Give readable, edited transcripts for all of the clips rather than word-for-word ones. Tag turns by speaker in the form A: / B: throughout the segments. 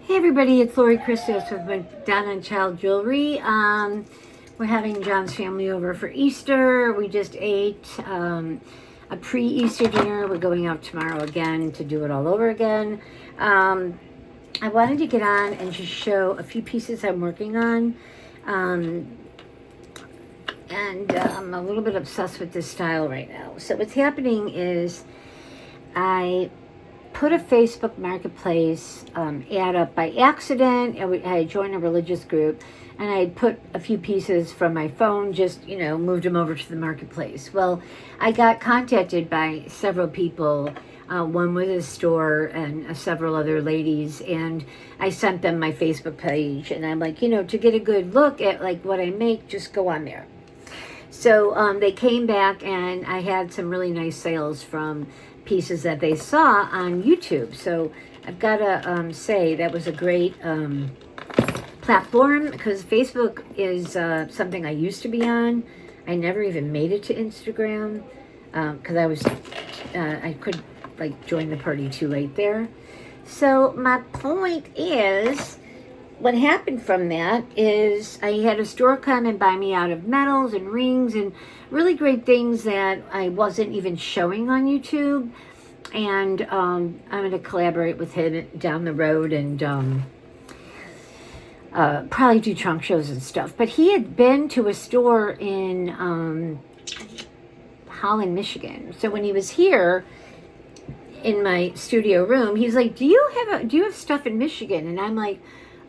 A: Hey everybody, it's Lori Christos with Madonna and Child Jewelry. We're having John's family over for Easter. We just ate a pre-Easter dinner. We're going out tomorrow again to do it all over again. I wanted to get on and just show a few pieces I'm working on. And I'm a little bit obsessed with this style right now. So what's happening is I put a Facebook Marketplace ad up by accident. I joined a religious group, and I put a few pieces from my phone, just, moved them over to the Marketplace. Well, I got contacted by several people, one with a store and several other ladies, and I sent them my Facebook page, and I'm like, to get a good look at like what I make, just go on there. So they came back, and I had some really nice sales from pieces that they saw on YouTube. So I've got to say that was a great platform, because Facebook is something I used to be on. I never even made it to Instagram because I could join the party too late there. So my point is, what happened from that is I had a store come and buy me out of medals and rings and really great things that I wasn't even showing on YouTube. And I'm going to collaborate with him down the road and probably do trunk shows and stuff. But he had been to a store in Holland, Michigan. So when he was here in my studio room, he's like, do you have stuff in Michigan? And I'm like,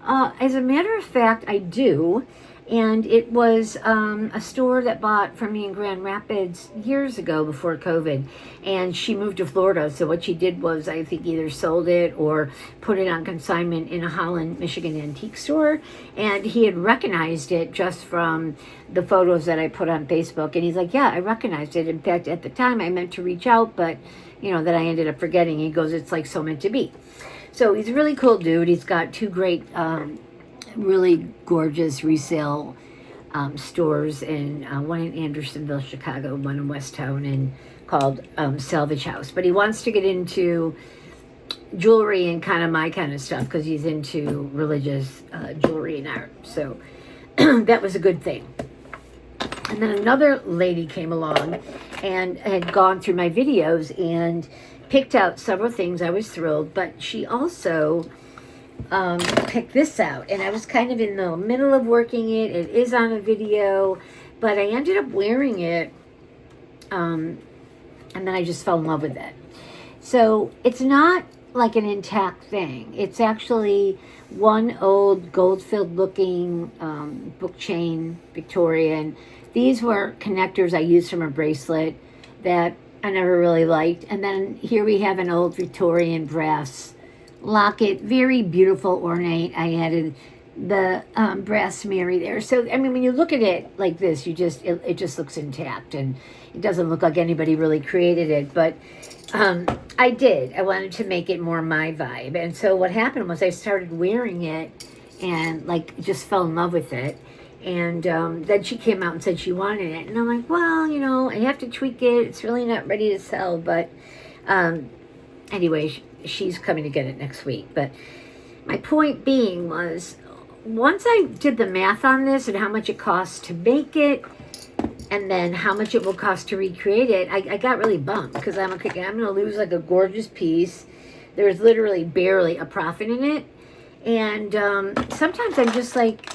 A: as a matter of fact, I do. And it was a store that bought from me in Grand Rapids years ago before COVID. And she moved to Florida. So what she did was, I think, either sold it or put it on consignment in a Holland, Michigan antique store. And he had recognized it just from the photos that I put on Facebook. And he's like, yeah, I recognized it. In fact, at the time I meant to reach out, but, that I ended up forgetting. He goes, it's like so meant to be. So he's a really cool dude. He's got two great, really gorgeous resale stores, and one in Andersonville, Chicago, one in West Town, and called Salvage House. But he wants to get into jewelry and kind of my kind of stuff, because he's into religious jewelry and art. So that was a good thing. And then another lady came along and had gone through my videos and picked out several things. I was thrilled, but she also picked this out, and I was kind of in the middle of working it. It is on a video, but I ended up wearing it, and then I just fell in love with it. So it's not like an intact thing. It's actually one old gold-filled looking book chain, Victorian. These were connectors I used from a bracelet that I never really liked. And then here we have an old Victorian brass locket, very beautiful, ornate. I added the brass Mary there. So, I mean, when you look at it like this, it just looks intact, and it doesn't look like anybody really created it. But I did. I wanted to make it more my vibe. And so what happened was I started wearing it and just fell in love with it. And then she came out and said she wanted it. And I'm like, well, I have to tweak it. It's really not ready to sell. But anyway, she's coming to get it next week. But my point being was, once I did the math on this and how much it costs to make it, and then how much it will cost to recreate it, I got really bummed, because I'm going to lose a gorgeous piece. There's literally barely a profit in it. And sometimes I'm just like,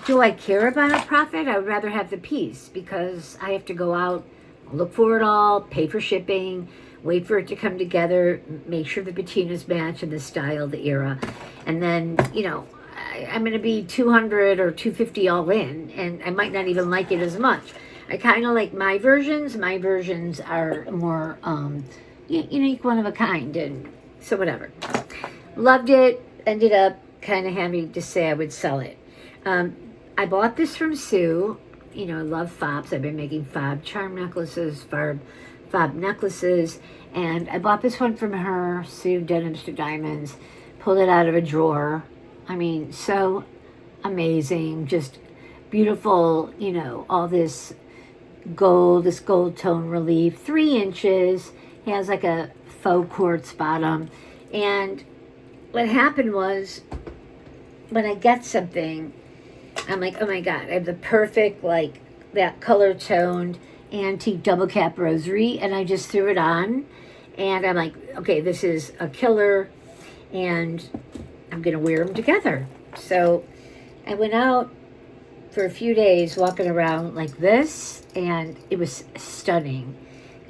A: do I care about a profit? I would rather have the piece, because I have to go out, look for it all, pay for shipping, wait for it to come together, make sure the patinas match and the style, the era. And then, I'm going to be $200 or $250 all in, and I might not even like it as much. I kind of like my versions. My versions are more unique, one of a kind, and so whatever. Loved it. Ended up kind of having to say I would sell it. I bought this from Sue. I love fobs. I've been making fob charm necklaces, fob necklaces, and I bought this one from her, Sue Denims to Diamonds. Pulled it out of a drawer. I mean, so amazing, just beautiful. All this gold tone relief, 3 inches. It has like a faux quartz bottom, and what happened was when I get something, I'm like, oh my God, I have the perfect, like, that color toned antique double cap rosary, and I just threw it on, and I'm like, okay, this is a killer, and I'm gonna wear them together. So I went out for a few days walking around like this, and it was stunning,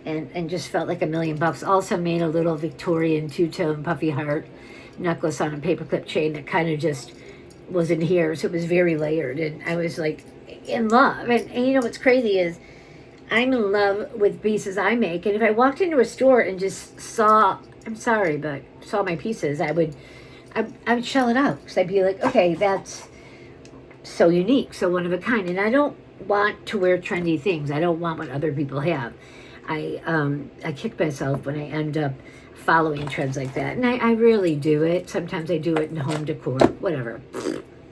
A: and just felt like $1,000,000. Also made a little Victorian two-tone puffy heart necklace on a paperclip chain that kind of just wasn't here, so it was very layered, and I was like in love. And you know what's crazy is I'm in love with pieces I make, and if I walked into a store and just saw, I'm sorry, but saw my pieces, I would shell it out, because I'd be like, okay, that's so unique, so one of a kind. And I don't want to wear trendy things. I don't want what other people have. I kick myself when I end up following trends like that, and I rarely do it. Sometimes I do it in home decor, whatever.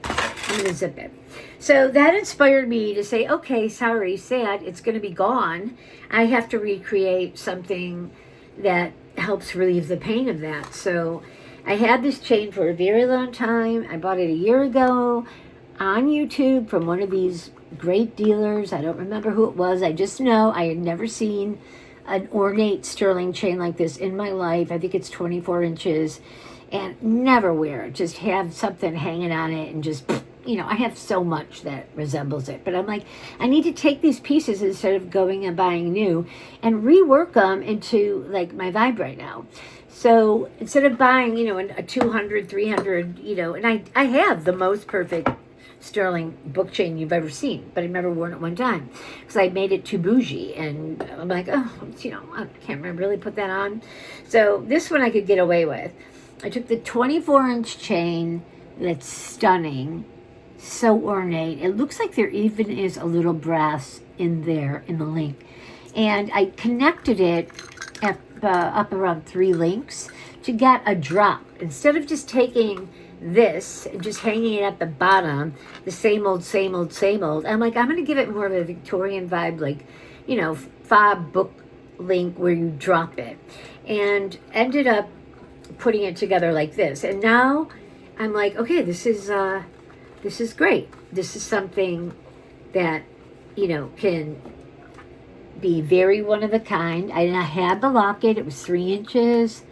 A: I'm gonna zip it. So that inspired me to say, okay, sorry, sad, it's gonna be gone. I have to recreate something that helps relieve the pain of that. So I had this chain for a very long time. I bought it a year ago on YouTube from one of these great dealers. I don't remember who it was. I just know I had never seen an ornate sterling chain like this in my life. I think it's 24 inches, and never wear it. Just have something hanging on it, and just, you know, I have so much that resembles it. But I'm like, I need to take these pieces instead of going and buying new and rework them into like my vibe right now. So instead of buying, you know, a 200, 300, you know, and I have the most perfect sterling book chain you've ever seen, but I never worn it one time because I made it too bougie, and I'm like, oh, you know, I can't really put that on. So this one I could get away with. I took the 24-inch chain that's stunning, so ornate. It looks like there even is a little brass in there in the link, and I connected it up around 3 links to get a drop instead of just taking this and just hanging it at the bottom, the same old, same old, same old. I'm like, I'm going to give it more of a Victorian vibe, like, you know, fob book link where you drop it, and ended up putting it together like this. And now I'm like, okay, this is great. This is something that, you know, can be very one of a kind. I had the locket. It was 3 inches.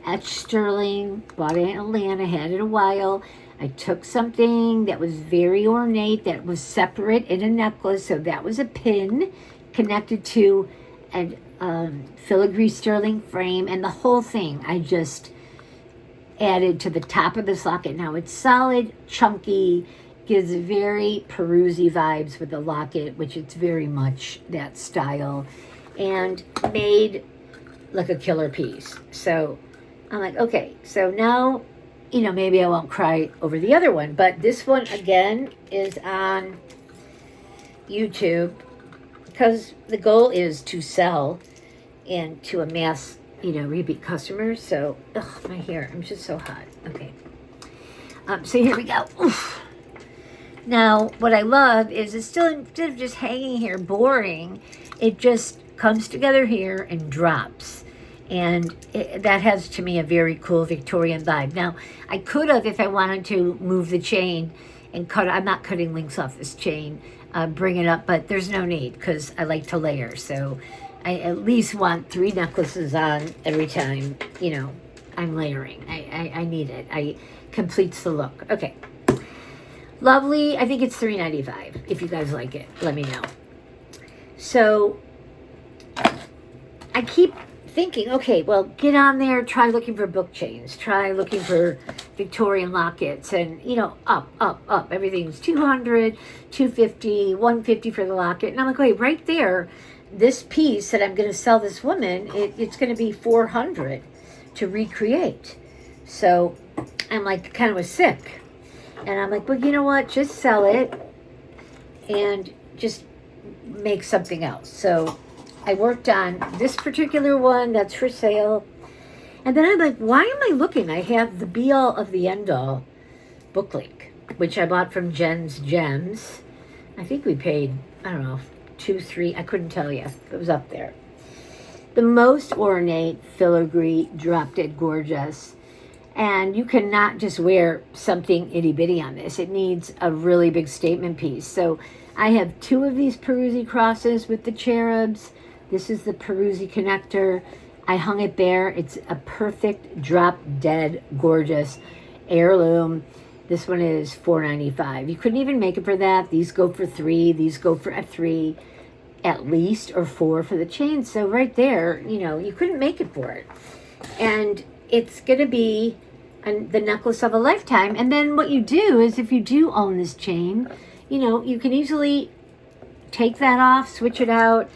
A: Etched sterling, bought it in Atlanta, had it a while. I took something that was very ornate, that was separate in a necklace, so that was a pin connected to a filigree sterling frame, and the whole thing I just added to the top of this locket. Now it's solid, chunky, gives very Peruzzi vibes with the locket, which it's very much that style, and made like a killer piece. So I'm like, okay, so now, you know, maybe I won't cry over the other one, but this one, again, is on YouTube because the goal is to sell and to amass, you know, repeat customers. So, my hair, I'm just so hot. Okay. So here we go. Oof. Now, what I love is it's still, instead of just hanging here boring, it just comes together here and drops. And that has, to me, a very cool Victorian vibe. Now, I could have, if I wanted to, move the chain and cut. I'm not cutting links off this chain, bring it up, but there's no need because I like to layer. So I at least want 3 necklaces on every time, you know, I'm layering. I need it. I completes the look. Okay. Lovely. I think it's $3.95. If you guys like it, let me know. So I keep thinking, okay, well, get on there, try looking for book chains, try looking for Victorian lockets, and, you know, up. Everything's 200, 250, 150 for the locket. And I'm like, wait, right there, this piece that I'm going to sell this woman, it's going to be 400 to recreate. So I'm like, kind of was sick. And I'm like, well, you know what, just sell it and just make something else. So I worked on this particular one that's for sale. And then I'm like, why am I looking? I have the Be All of the End All book link, which I bought from Jen's Gems. I think we paid, I don't know, 2, 3, I couldn't tell you. It was up there. The most ornate filigree, drop dead gorgeous. And you cannot just wear something itty bitty on this. It needs a really big statement piece. So I have 2 of these Peruzzi crosses with the cherubs. This is the Peruzzi connector. I hung it bare. It's a perfect drop dead gorgeous heirloom. This one is $4.95. You couldn't even make it for that. These go for $3. These go for $3 at least, or $4 for the chain. So right there, you know, you couldn't make it for it. And it's going to be the necklace of a lifetime. And then what you do is, if you do own this chain, you know, you can easily take that off, switch it out,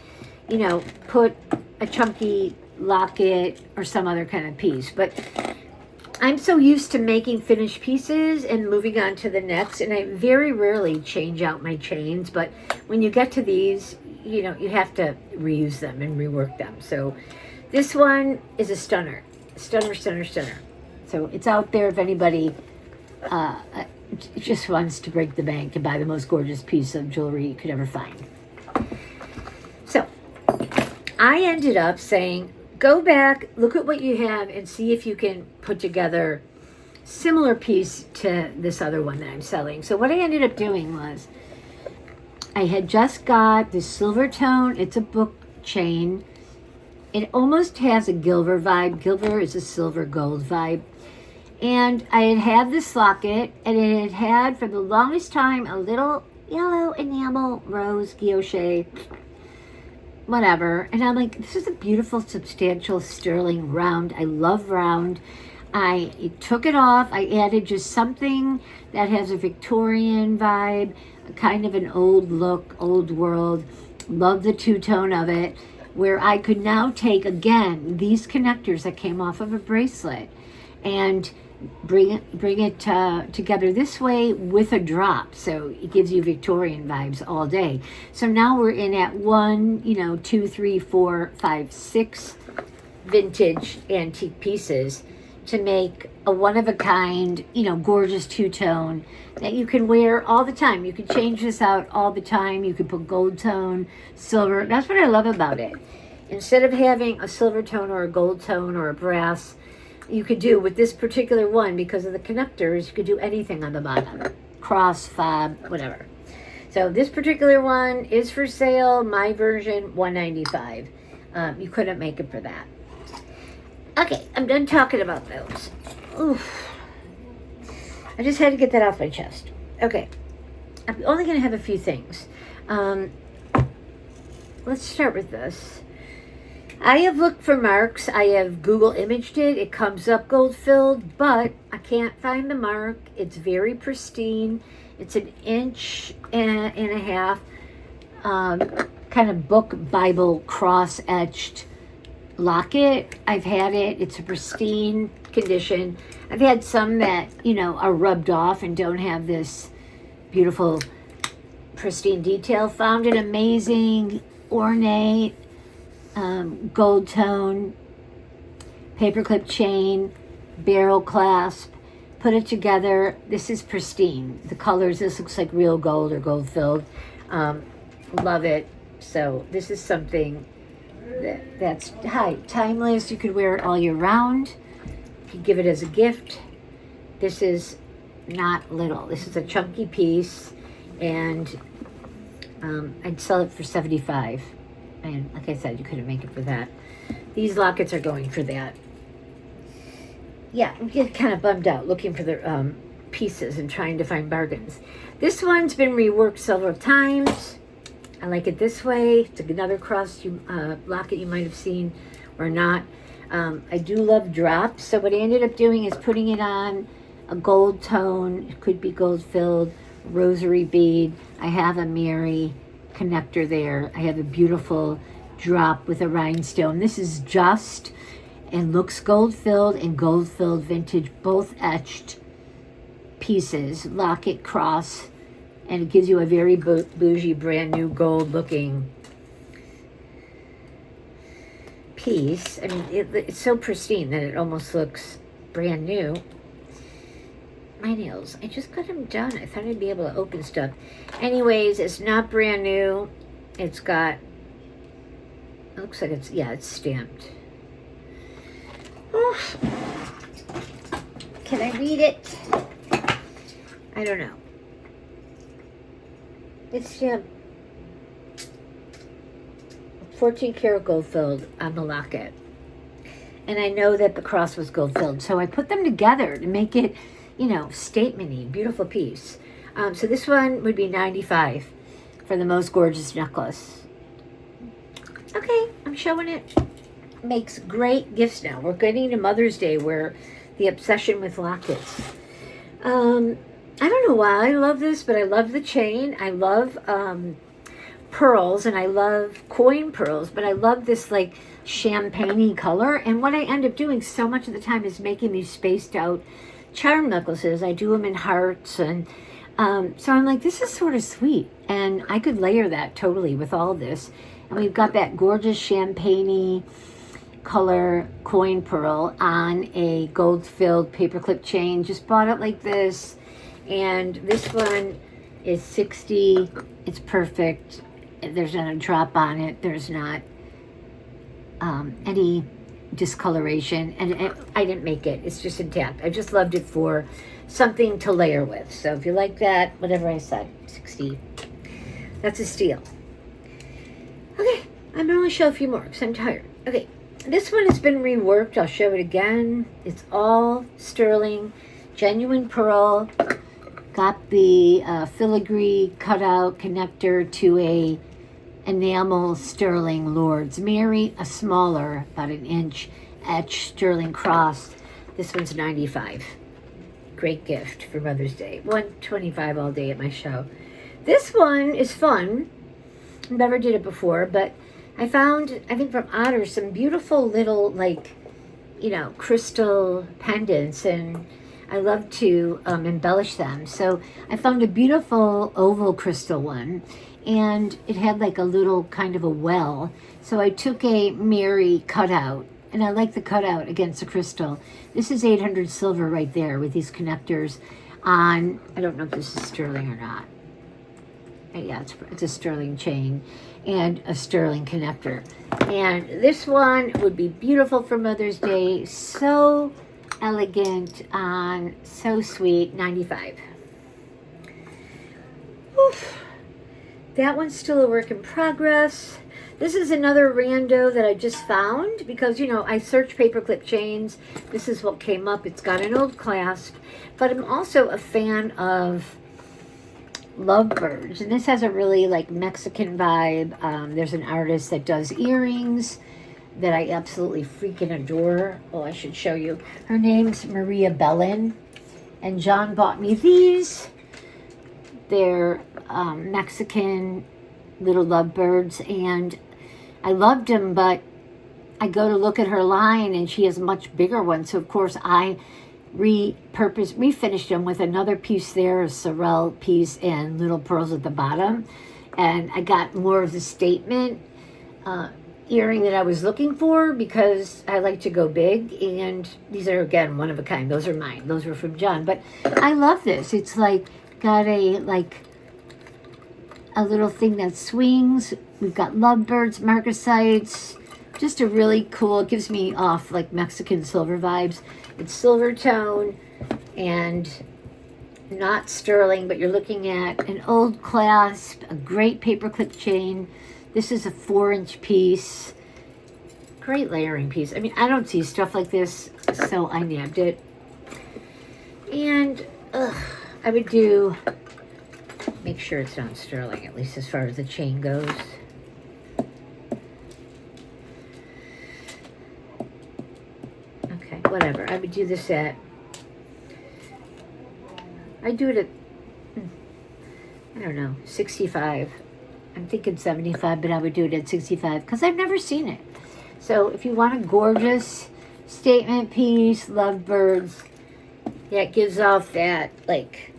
A: you know, put a chunky locket or some other kind of piece. But I'm so used to making finished pieces and moving on to the next, and I very rarely change out my chains. But when you get to these, you know, you have to reuse them and rework them. So this one is a stunner. Stunner, stunner, stunner. So it's out there if anybody just wants to break the bank and buy the most gorgeous piece of jewelry you could ever find. So I ended up saying, go back, look at what you have, and see if you can put together similar piece to this other one that I'm selling. So what I ended up doing was, I had just got this silver tone. It's a book chain. It almost has a Gilver vibe. Gilver is a silver gold vibe. And I had this locket, and it had for the longest time a little yellow enamel rose guilloche, whatever. And I'm like, this is a beautiful, substantial, sterling round. I love round. I took it off. I added just something that has a Victorian vibe, kind of an old look, old world. Love the two-tone of it, where I could now take, again, these connectors that came off of a bracelet and bring it together this way with a drop. So it gives you Victorian vibes all day. So now we're in at 1, 2, 3, 4, 5, 6 vintage antique pieces to make a one-of-a-kind, gorgeous two-tone that you can wear all the time. You can change this out all the time. You can put gold tone, silver. That's what I love about it. Instead of having a silver tone or a gold tone or a brass, you could do with this particular one, because of the connectors, you could do anything on the bottom. Cross, fob, whatever. So this particular one is for sale. My version, $195. You couldn't make it for that. Okay, I'm done talking about those. Oof. I just had to get that off my chest. Okay, I'm only going to have a few things. Let's start with this. I have looked for marks. I have Google imaged it. It comes up gold filled, but I can't find the mark. It's very pristine. It's an inch and a half, kind of book Bible cross etched locket. I've had it. It's a pristine condition. I've had some that, are rubbed off and don't have this beautiful pristine detail. Found an amazing, ornate, gold tone, paperclip chain, barrel clasp. Put it together. This is pristine. The colors, this looks like real gold or gold filled. Love it. So this is something that's timeless. You could wear it all year round. You could give it as a gift. This is not little. This is a chunky piece, and I'd sell it for $75. And like I said, you couldn't make it for that. These lockets are going for that. Yeah, I'm getting kind of bummed out looking for the pieces and trying to find bargains. This one's been reworked several times. I like it this way. It's another cross locket you might have seen or not. I do love drops. So what I ended up doing is putting it on a gold tone. It could be gold filled, rosary bead. I have a Mary connector there. I have a beautiful drop with a rhinestone. This is just and looks gold filled and gold filled vintage, both etched pieces, locket, cross, and it gives you a very bougie, brand new gold looking piece. I mean, it's so pristine that it almost looks brand new. My nails, I just got them done. I thought I'd be able to open stuff. Anyways, it's not brand new. It's got, it looks like it's stamped. Oof. Can I read it? I don't know. It's 14 karat gold filled on the locket. And I know that the cross was gold filled. So I put them together to make it, you know, statement-y, beautiful piece. So this one would be $95 for the most gorgeous necklace. Okay, I'm showing it. Makes great gifts now. We're getting to Mother's Day where the obsession with lockets. I don't know why I love this, but I love the chain. I love pearls, and I love coin pearls, but I love this like champagne-y color. And what I end up doing so much of the time is making these spaced out charm necklaces. I do them in hearts, and so I'm like, this is sort of sweet, and I could layer that totally with all this. And we've got that gorgeous champagne-y color coin pearl on a gold-filled paperclip chain. Just bought it like this, and this one is $60. It's perfect. There's not a drop on it. There's not any discoloration, and I didn't make it. It's just intact. I just loved it for something to layer with. So if you like that, whatever I said, $60. That's a steal. Okay, I'm gonna only show a few more because I'm tired. Okay, this one has been reworked. I'll show it again. It's all sterling, genuine pearl. Got the filigree cutout connector to a enamel sterling Lord's Mary, a smaller, about an inch, etched sterling cross. This one's $95. Great gift for Mother's Day. $125 all day at my show. This one is fun. Never did it before, but I found, I think from Otter, some beautiful little, like, you know, crystal pendants, and I love to embellish them. So I found a beautiful oval crystal one, and it had like a little kind of a well. So I took a Mary cutout, and I like the cutout against the crystal. This is 800 silver right there with these connectors on, I don't know if this is sterling or not. Yeah, it's a sterling chain and a sterling connector. And this one would be beautiful for Mother's Day. So elegant on, so sweet, $95. Oof. That one's still a work in progress. This is another rando that I just found because, you know, I searched paperclip chains. This is what came up. It's got an old clasp, but I'm also a fan of lovebirds, and this has a really like Mexican vibe. There's an artist that does earrings that I absolutely freaking adore. Oh, I should show you. Her name's Maria Bellin, and John bought me these. They're Mexican little lovebirds, and I loved them, but I go to look at her line, and she has much bigger ones. So of course I refinished them with another piece there, a sorrel piece and little pearls at the bottom. And I got more of the statement earring that I was looking for because I like to go big. And these are, again, one of a kind. Those are mine. Those were from John. But I love this. It's like got a little thing that swings. We've got lovebirds, marcasites. Just a really cool, it gives me off like Mexican silver vibes. It's silver tone and not sterling, but you're looking at an old clasp, a great paperclip chain. This is a 4-inch piece. Great layering piece. I mean, I don't see stuff like this, so I nabbed it. And I would make sure it's not sterling, at least as far as the chain goes. Whatever, I would do this at, I do it at, I don't know, 65. I'm thinking 75, but I would do it at 65 because I've never seen it. So if you want a gorgeous statement piece, lovebirds, yeah, it gives off that like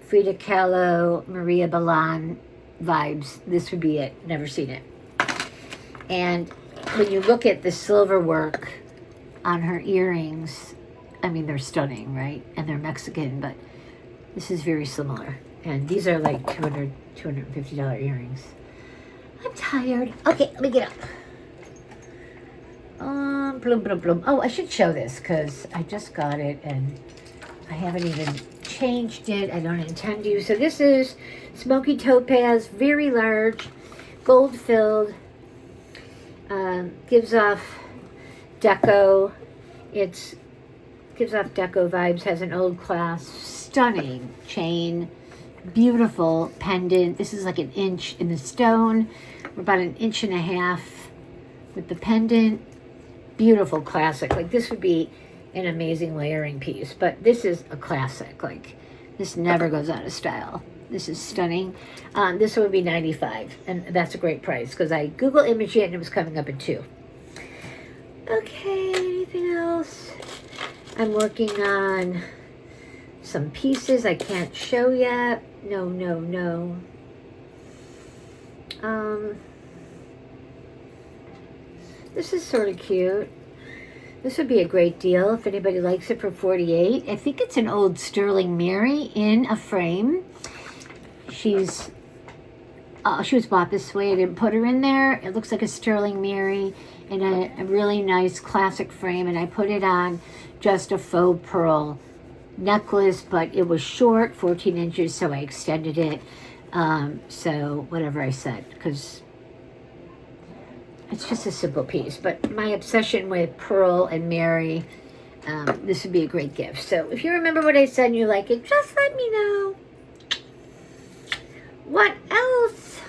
A: Frida Kahlo, Maria Bellin vibes. This would be it. Never seen it. And when you look at the silver work on her earrings, I mean, they're stunning, right? And they're Mexican, but this is very similar. And these are like $250 earrings. I'm tired. Okay, let me get up. Bloom, bloom, bloom. Oh, I should show this because I just got it and I haven't even changed it. I don't intend to. So this is Smoky Topaz, very large, gold filled. Gives off deco. It's gives off deco vibes. Has an old clasp. Stunning chain. Beautiful pendant. This is like an inch in the stone. We're about an inch and a half with the pendant. Beautiful classic. Like this would be an amazing layering piece, but this is a classic. Like this never goes out of style. This is stunning. This would be $95, and that's a great price because I Google imaged it and it was coming up at $2. Okay, anything else? I'm working on some pieces I can't show yet. No. This is sort of cute. This would be a great deal if anybody likes it for $48. I think it's an old Sterling Mary in a frame. She was bought this way. I didn't put her in there. It looks like a Sterling Mary in a really nice classic frame, and I put it on just a faux pearl necklace, but it was short, 14 inches, so I extended it. So whatever I said, because it's just a simple piece. But my obsession with pearl and Mary, this would be a great gift. So if you remember what I said and you like it, just let me know. What else?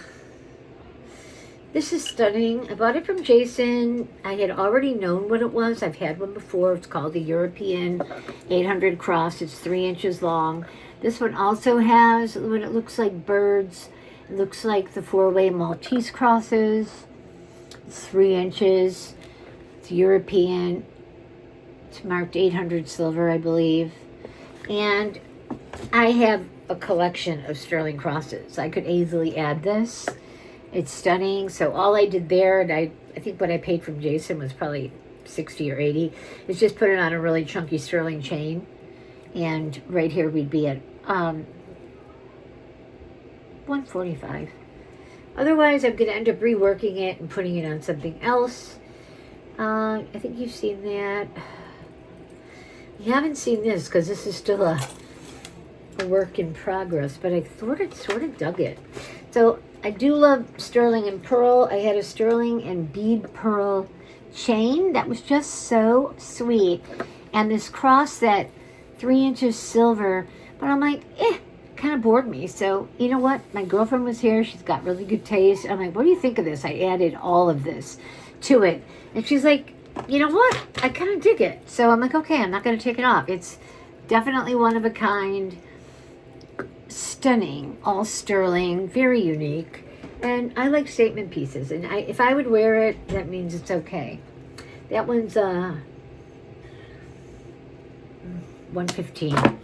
A: This is stunning. I bought it from Jason. I had already known what it was. I've had one before. It's called the European 800 Cross. It's 3 inches long. This one also has what it looks like birds. It looks like the 4-way Maltese crosses. It's 3 inches. It's European. It's marked 800 silver, I believe. And I have a collection of sterling crosses. I could easily add this. It's stunning. So all I did there, and I think what I paid from Jason was probably 60 or 80, is just put it on a really chunky sterling chain. And right here we'd be at 145. Otherwise, I'm going to end up reworking it and putting it on something else. I think you've seen that. You haven't seen this because this is still a work in progress, but I sort of dug it. So I do love sterling and pearl. I had a sterling and bead pearl chain that was just so sweet, and this cross that 3 inches silver, but I'm like, kind of bored me. So you know what, my girlfriend was here, she's got really good taste. I'm like, what do you think of this? I added all of this to it, and she's like, you know what, I kind of dig it. So I'm like, okay, I'm not going to take it off. It's definitely one of a kind, stunning, all sterling, very unique, and I like statement pieces, and if I would wear it, that means it's okay. That one's 115. I'm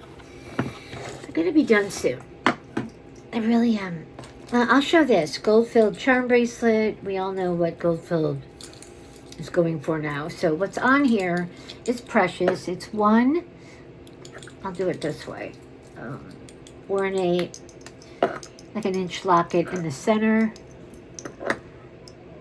A: gonna be done soon. I really am. I'll show this gold-filled charm bracelet. We all know what gold-filled is going for now. So what's on here is precious. It's one, I'll do it this way, ornate, like an inch locket in the center.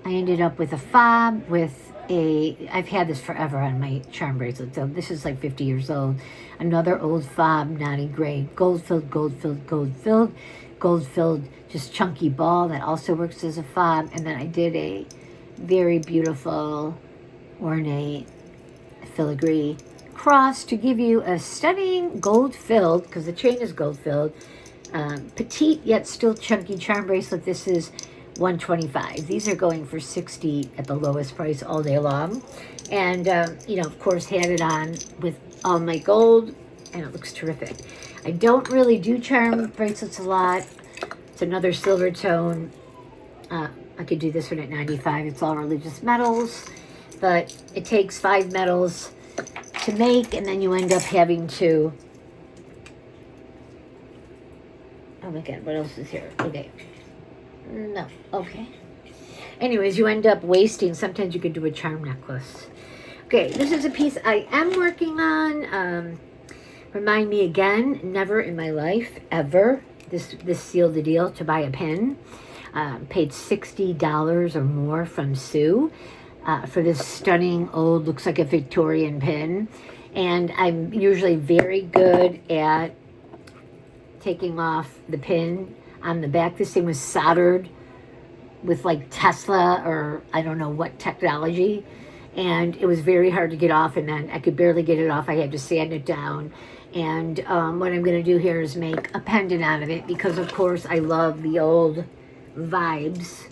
A: I ended up with a fob with I've had this forever on my charm bracelet, so this is like 50 years old. Another old fob, naughty gray, gold-filled, gold-filled, gold-filled, gold-filled, just chunky ball that also works as a fob. And then I did a very beautiful, ornate, filigree cross to give you a stunning gold-filled, because the chain is gold-filled, petite yet still chunky charm bracelet. This is $125. These are going for $60 at the lowest price all day long. And, you know, of course, had it on with all my gold, and it looks terrific. I don't really do charm bracelets a lot. It's another silver tone. I could do this one at $95. It's all religious metals, but it takes 5 metals to make, and then you end up having to... Oh my God, what else is here? Okay. No, okay. Anyways, you end up wasting. Sometimes you could do a charm necklace. Okay, this is a piece I am working on. Remind me again, never in my life, ever, this sealed the deal to buy a pen. Paid $60 or more from Sue for this stunning old, looks like a Victorian pen. And I'm usually very good at taking off the pin on the back. This thing was soldered with like Tesla or I don't know what technology. And it was very hard to get off, and then I could barely get it off. I had to sand it down. And what I'm going to do here is make a pendant out of it because, of course, I love the old vibes.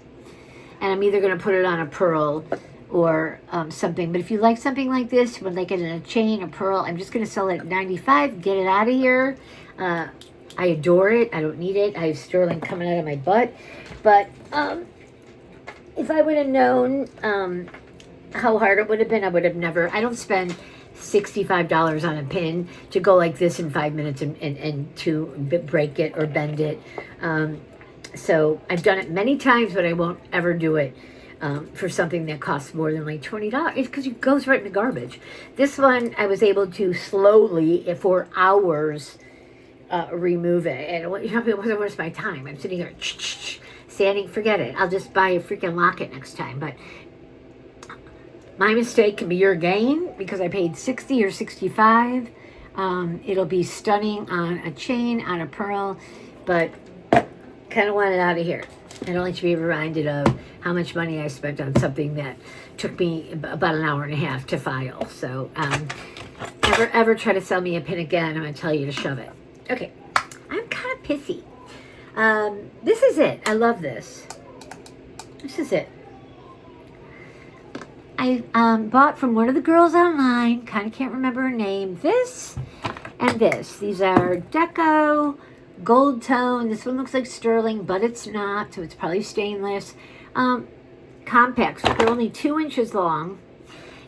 A: And I'm either going to put it on a pearl or something. But if you like something like this, would like it in a chain, a pearl, I'm just going to sell it at $95. Get it out of here. I adore it. I don't need it. I have sterling coming out of my butt. But if I would have known how hard it would have been, I would have never. I don't spend $65 on a pin to go like this in 5 minutes and to break it or bend it. So I've done it many times, but I won't ever do it for something that costs more than like $20. It's because it goes right in the garbage. This one, I was able to slowly, for hours, remove it. And it wasn't worth my time. I'm sitting here sanding, forget it. I'll just buy a freaking locket next time. But my mistake can be your gain because I paid $60 or $65. It'll be stunning on a chain, on a pearl, but kind of want it out of here. I don't like to be reminded of how much money I spent on something that took me about an hour and a half to file. So ever try to sell me a pin again, I'm going to tell you to shove it. Okay, I'm kind of pissy. This is it. I love this. This is it. I bought from one of the girls online, kind of can't remember her name, this and this. These are Deco, gold tone. This one looks like sterling, but it's not, so it's probably stainless. Compacts. They're only 2 inches long.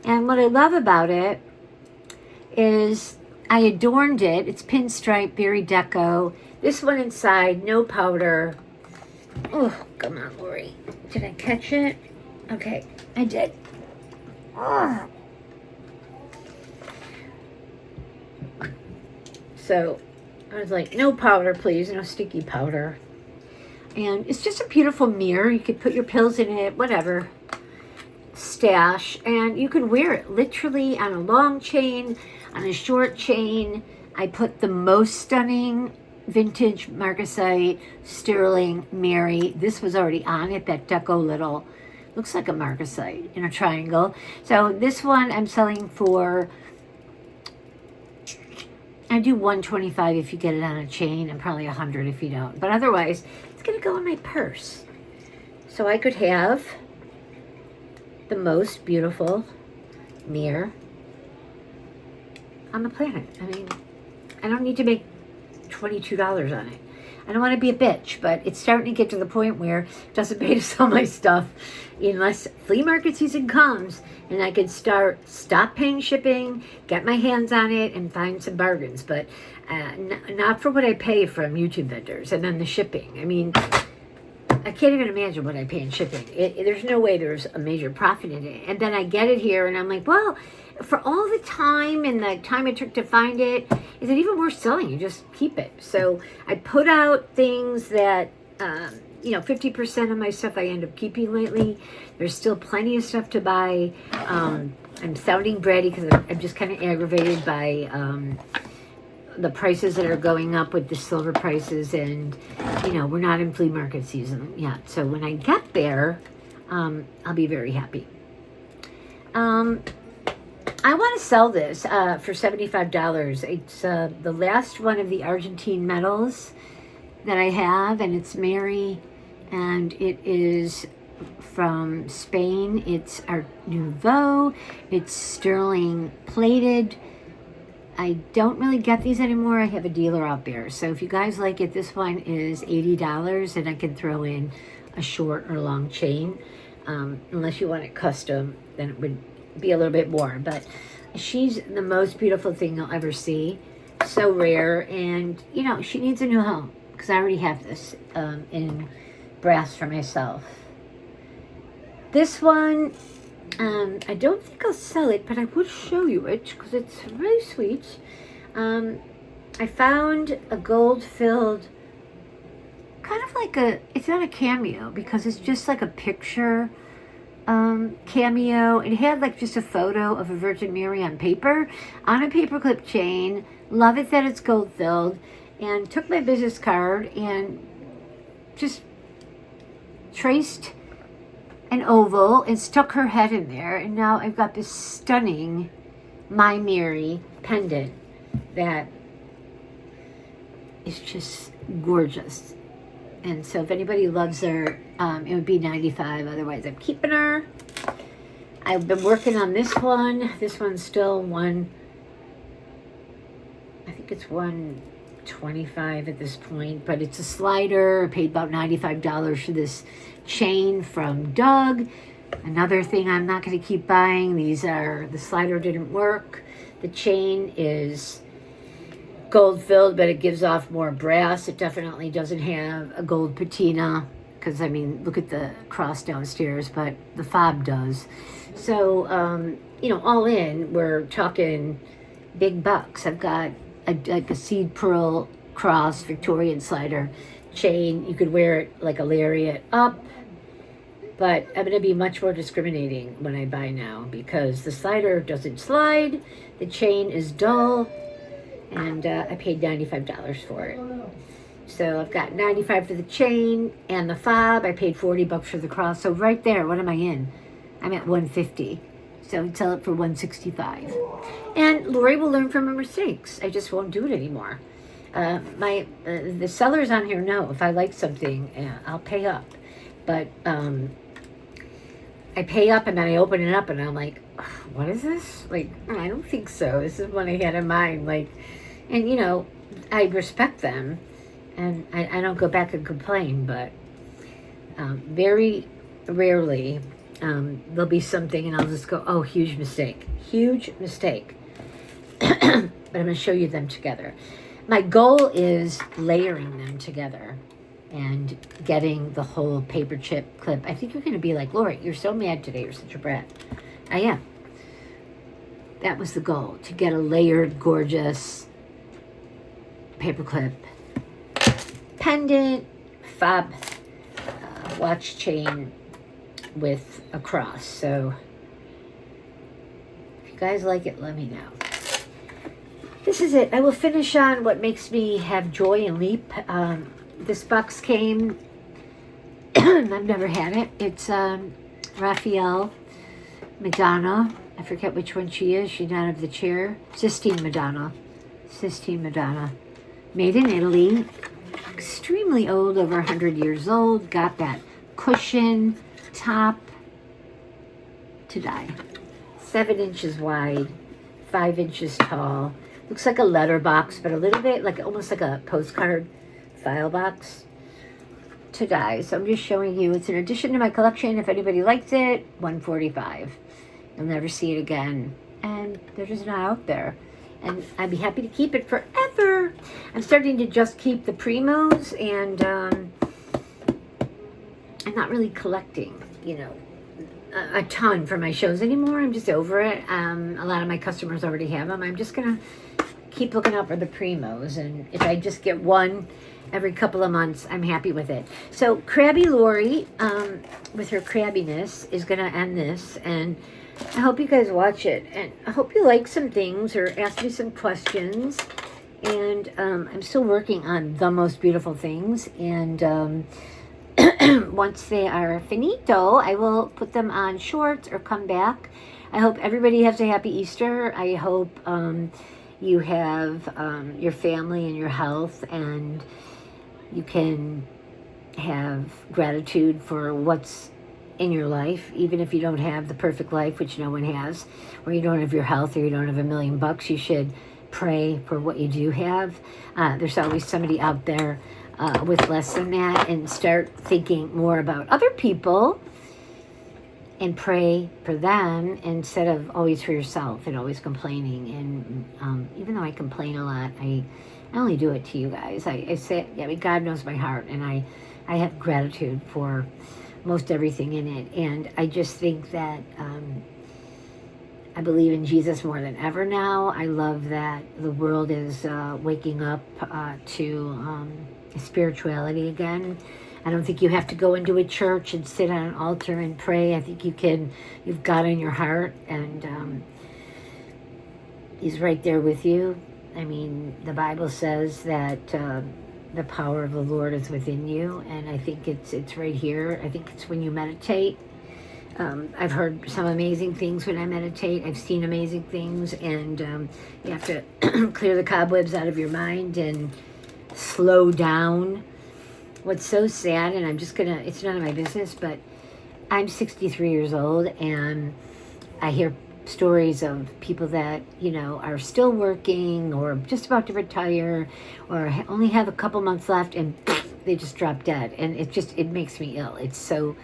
A: And what I love about it is I adorned it. It's pinstripe, very deco. This one inside, no powder. Oh, come on, Lori. Did I catch it? Okay, I did. Oh. So I was like, no powder, please. No sticky powder. And it's just a beautiful mirror. You could put your pills in it, whatever. Stash. And you can wear it literally on a long chain, on a short chain. I put the most stunning vintage marcasite sterling Mary. This was already on it, that deco little. Looks like a marcasite in a triangle. So this one I'm selling for, I do $125 if you get it on a chain, and probably $100 if you don't. But otherwise, it's going to go in my purse. So I could have the most beautiful mirror on the planet. I mean, I don't need to make $22 on it. I don't want to be a bitch, but it's starting to get to the point where it doesn't pay to sell my stuff unless flea market season comes and I can stop paying shipping, get my hands on it, and find some bargains. But not for what I pay from YouTube vendors and then the shipping. I mean, I can't even imagine what I pay in shipping. There's no way there's a major profit in it. And then I get it here and I'm like, well, for all the time and the time it took to find it, is it even worth selling? You just keep it. So I put out things that, 50% of my stuff I end up keeping lately. There's still plenty of stuff to buy. I'm sounding bratty because I'm just kind of aggravated by the prices that are going up with the silver prices. And, we're not in flea market season yet. So when I get there, I'll be very happy. I want to sell this for $75. It's the last one of the Argentine medals that I have, and it's Mary, and it is from Spain. It's Art Nouveau. It's sterling plated. I don't really get these anymore. I have a dealer out there. So if you guys like it, this one is $80, and I can throw in a short or long chain. Unless you want it custom, then it would be a little bit more. But she's the most beautiful thing you'll ever see. So rare. And, she needs a new home because I already have this in brass for myself. This one, I don't think I'll sell it, but I will show you it because it's really sweet. I found a gold-filled, kind of like it's not a cameo because it's just like a picture cameo. It had like just a photo of a Virgin Mary on paper, on a paperclip chain. Love it that it's gold filled. And took my business card and just traced an oval and stuck her head in there. And now I've got this stunning My Mary pendant that is just gorgeous. And so if anybody loves her, it would be $95. Otherwise, I'm keeping her. I've been working on this one. This one's still I think it's $125 at this point, but it's a slider. I paid about $95 for this chain from Doug. Another thing I'm not going to keep buying. The slider didn't work. The chain is gold filled, but it gives off more brass. It definitely doesn't have a gold patina, because I mean, look at the cross downstairs, but the fob does. So, all in, we're talking big bucks. I've got like a seed pearl cross Victorian slider chain. You could wear it like a lariat up, but I'm going to be much more discriminating when I buy now, because the slider doesn't slide, the chain is dull, and I paid $95 for it. So I've got $95 for the chain and the fob. I paid $40 for the cross. So right there, what am I in? I'm at $150. So I'd sell it for $165. And Lori will learn from her mistakes. I just won't do it anymore. The sellers on here know if I like something, I'll pay up. But I pay up and then I open it up and I'm like, what is this? Like, I don't think so. This is what I had in mind. Like, and I respect them, and I don't go back and complain, but very rarely there'll be something and I'll just go, oh, huge mistake. But I'm going to show you them together. My goal is layering them together and getting the whole paper chip clip. I think you're going to be like, Lori, you're so mad today. You're such a brat. I am. That was the goal, to get a layered, gorgeous paperclip pendant, fob, watch chain with a cross. So if you guys like it, let me know. This is it. I will finish on what makes me have joy and leap. This box came, I've never had it. It's Raphael, Madonna. I forget which one she is. She's out of the chair. Sistine Madonna. Made in Italy. Extremely old, over 100 years old. Got that cushion top to die. 7 inches wide, 5 inches tall. Looks like a letterbox, but a little bit like almost like a postcard file box to die. So I'm just showing you. It's an addition to my collection. If anybody likes it, $145. You'll never see it again. And they're just not out there. And I'd be happy to keep it forever. I'm starting to just keep the primos, and I'm not really collecting, a ton for my shows anymore. I'm just over it. A lot of my customers already have them. I'm just going to keep looking out for the primos. And if I just get one every couple of months, I'm happy with it. So Crabby Lori, with her crabbiness, is going to end this. And I hope you guys watch it, and I hope you like some things or ask me some questions. And I'm still working on the most beautiful things, and once they are finito, I will put them on shorts or come back. I hope everybody has a happy Easter. I hope you have your family and your health, and you can have gratitude for what's in your life, even if you don't have the perfect life, which no one has, or you don't have your health, or you don't have $1 million. You should pray for what you do have. There's always somebody out there with less than that, and start thinking more about other people and pray for them instead of always for yourself and always complaining. And even though I complain a lot, I only do it to you guys. I say, God knows my heart, and I have gratitude for most everything in it. And I just think that I believe in Jesus more than ever now. I love that the world is waking up to spirituality again. I don't think you have to go into a church and sit on an altar and pray. I think you've God in your heart, and He's right there with you. I mean, the Bible says that the power of the Lord is within you, and I think it's right here. I think it's when you meditate. I've heard some amazing things when I meditate. I've seen amazing things, and you have to clear the cobwebs out of your mind and slow down. What's so sad, and it's none of my business, but I'm 63 years old, and I hear stories of people that, are still working or just about to retire or only have a couple months left, and they just drop dead. And it makes me ill. It's so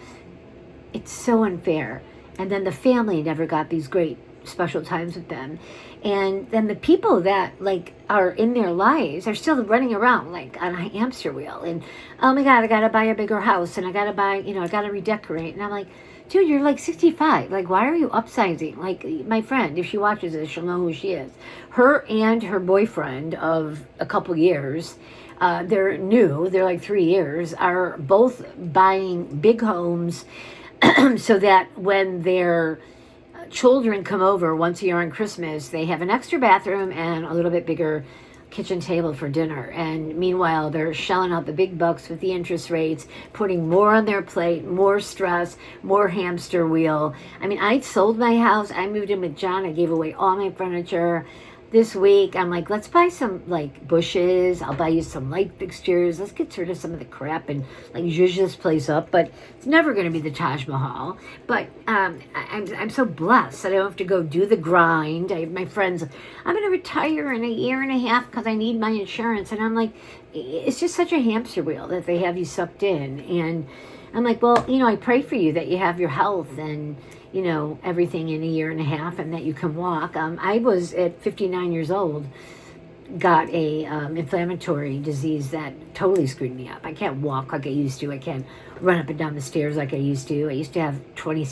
A: unfair. And then the family never got these great special times with them. And then the people that are in their lives are still running around like on a hamster wheel. And oh my God, I gotta buy a bigger house, and I gotta buy, I gotta redecorate. And I'm like, dude, you're like 65. Like, why are you upsizing? Like, my friend, if she watches this, she'll know who she is. Her and her boyfriend of a couple years, they're new, they're like 3 years, are both buying big homes so that when their children come over once a year on Christmas, they have an extra bathroom and a little bit bigger kitchen table for dinner. And meanwhile, they're shelling out the big bucks with the interest rates, putting more on their plate, more stress, more hamster wheel. I mean, I sold my house. I moved in with John. I gave away all my furniture. This week, I'm like, let's buy some bushes. I'll buy you some light fixtures. Let's get rid of some of the crap and zhuzh this place up. But it's never going to be the Taj Mahal. But I'm so blessed that I don't have to go do the grind. I have my friends, I'm going to retire in a year and a half because I need my insurance. And I'm like, it's just such a hamster wheel that they have you sucked in. And I'm like, well, I pray for you that you have your health and everything in a year and a half, and that you can walk. I was at 59 years old, got a inflammatory disease that totally screwed me up. I can't walk like I used to. I can't run up and down the stairs like I used to. I used to have 20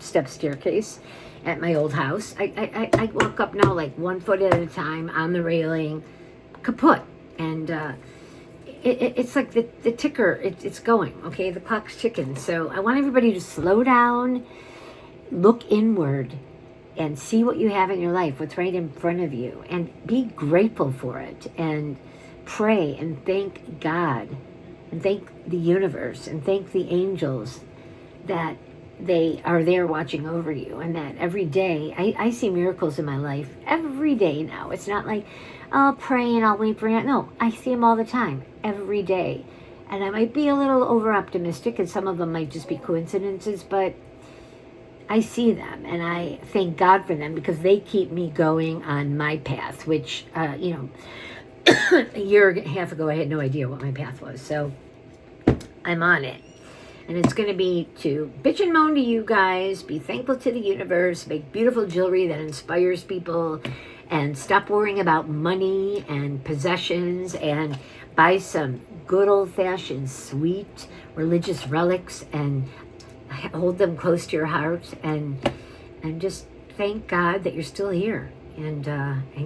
A: step staircase at my old house. I walk up now 1 foot at a time on the railing, kaput. And it's like the ticker, it's going, okay? The clock's ticking. So I want everybody to slow down, look inward, and see what you have in your life, what's right in front of you, and be grateful for it, and pray and thank God, and thank the universe, and thank the angels that they are there watching over you, and that every day, I see miracles in my life every day now. It's not like, I'll pray and I'll wait for it. No, I see them all the time, every day. And I might be a little over-optimistic, and some of them might just be coincidences, but I see them, and I thank God for them, because they keep me going on my path, which, a year and a half ago, I had no idea what my path was. So I'm on it. And it's going to be to bitch and moan to you guys, be thankful to the universe, make beautiful jewelry that inspires people, and stop worrying about money and possessions, and buy some good old-fashioned sweet religious relics and hold them close to your heart, and just thank God that you're still here, and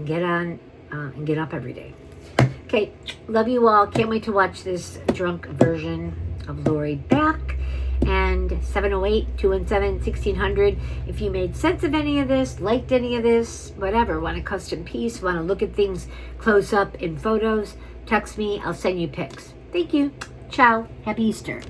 A: get on and get up every day. Okay, love you all. Can't wait to watch this drunk version of Lori back. And 708-217-1600. If you made sense of any of this, liked any of this, whatever, want a custom piece, want to look at things close up in photos, text me. I'll send you pics. Thank you. Ciao. Happy Easter.